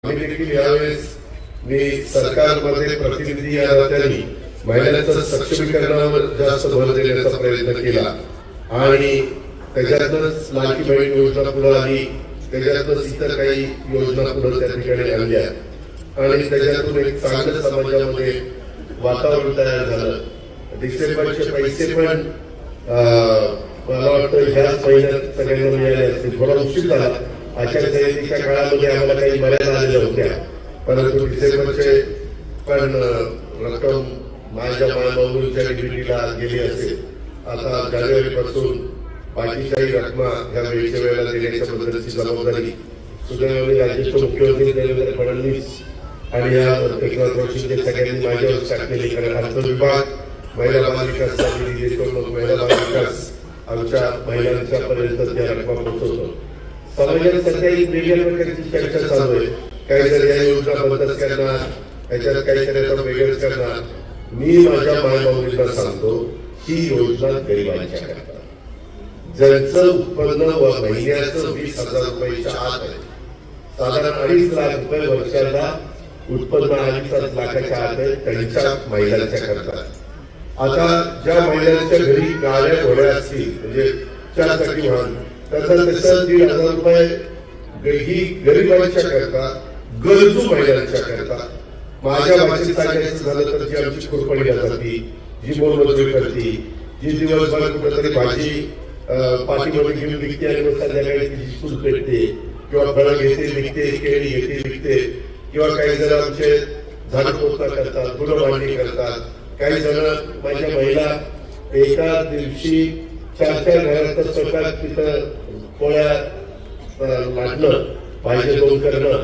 आम्ही देखील यावेळेस मी सरकारमध्ये प्रतिनिधी या नात्याने महिलांचं सक्षमीकरणावर जास्त भर देण्याचा प्रयत्न केला आणि त्याच्यातच लाडकी बहीण योजना पुढे आली, त्याच्यातच इतर काही योजना पुढे त्या ठिकाणी आणल्या आणि त्याच्यातून एक चांगलं समाजामध्ये वातावरण तयार झालं. डिसेंबरचे पैसे पण मला वाटतं ह्याच महिन्यात सगळ्यांना मिळाले असतील. थोडा उशीर झाला, आचारसंहितेच्या काळामध्ये आम्हाला काही मर्यादा आलेल्या होत्या, परंतु डिसेंबरचे पण रक्कम माझ्या मायबाबूंच्या डिग्रीला गेली असेल. आता जानेवारीपासून बाकीच्याही रकमा ह्या वेळच्या वेळेला देण्याच्या बद्दलची जबाबदारी सुदैवाने राज्याचे मुख्यमंत्री देवेंद्र फडणवीस आणि या एकनाथ शिंदे सगळ्यांनी माझ्यावर टाकलेली. कारण अर्थ विभाग, महिला बाल विकास, महिला बाल विकास आमच्या महिलांच्या पर्यंत त्या रकमा पोहोचवतो. समाजात सध्या एक वेगळ्या प्रकारची चर्चा चालू आहे. काही जर या योजना बंदच करणार, याच्यात काहीतरी आता वेगळंच करणार. मी माझ्या मायबाबूंना सांगतो ही योजना गरिबांच्या करता, ज्यांचं उत्पन्न महिन्याचं 20,000 रुपयाच्या आत आहे, साधारण 2.5 लाख रुपये वर्षाला उत्पन्न 2.5 लाखाच्या आत आहे, त्यांच्या महिलांच्या करता. आता ज्या महिलांच्या घरी गाड्या घोड्या असतील, म्हणजे 4 चाकी वाहन, त्याचा तसं 1,500 रुपये ही गरिबांच्या करता, गरजू महिलांच्या करता. माझ्या भाषेत सांगायचं झालं तर जी आमची खुरपणी जाती, जी मोलमजुरी करते, जी दिवसभर कुठेतरी भाजी पाठीमध्ये घेऊन विकते आणि संध्याकाळी तिची चूल पेटते, किंवा फळं घेते विकते, केळी घेते विकते, किंवा काही जण आमचे झाडपोता करतात, गुरं भांडी करतात. काही जण माझ्या महिला एका दिवशी 4-4 घराचा स्वयंपाक, तिथं पोळ्या लाटणं, भाजी 2 करणं,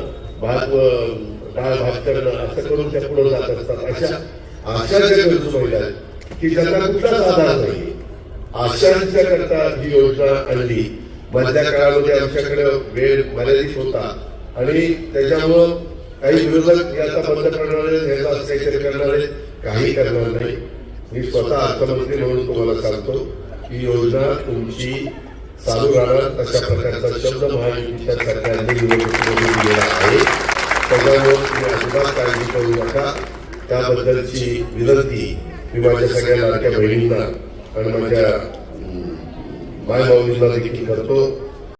डाळ भात करणं, असं करून त्या पुढे जात असतात. अशा ज्या गरजू महिला आहेत की ज्यांना कुठलाच आधार नाही, अशांच्या करता ही योजना आणली. मधल्या काळामध्ये आमच्याकडे वेळ मर्यादित होता आणि त्याच्यामुळं काही विरोधक याचा बंद करणारे, ह्याचा असं काहीतरी करणारे काही करणार नाही. मी स्वतः अर्थमंत्री म्हणून तुम्हाला सांगतो ही योजना तुमची चालू राहणार. अशा प्रकारचा शब्द महायुतीच्या सरकारने निवडणुकीमध्ये दिलेला आहे. त्याच्यामुळे तुम्ही अजिबात काळजी करू नका. त्याबद्दलची विनंती मी माझ्या सगळ्या लाडक्या बहिणींना आणि माझ्या मायबाबूंना देखील करतो.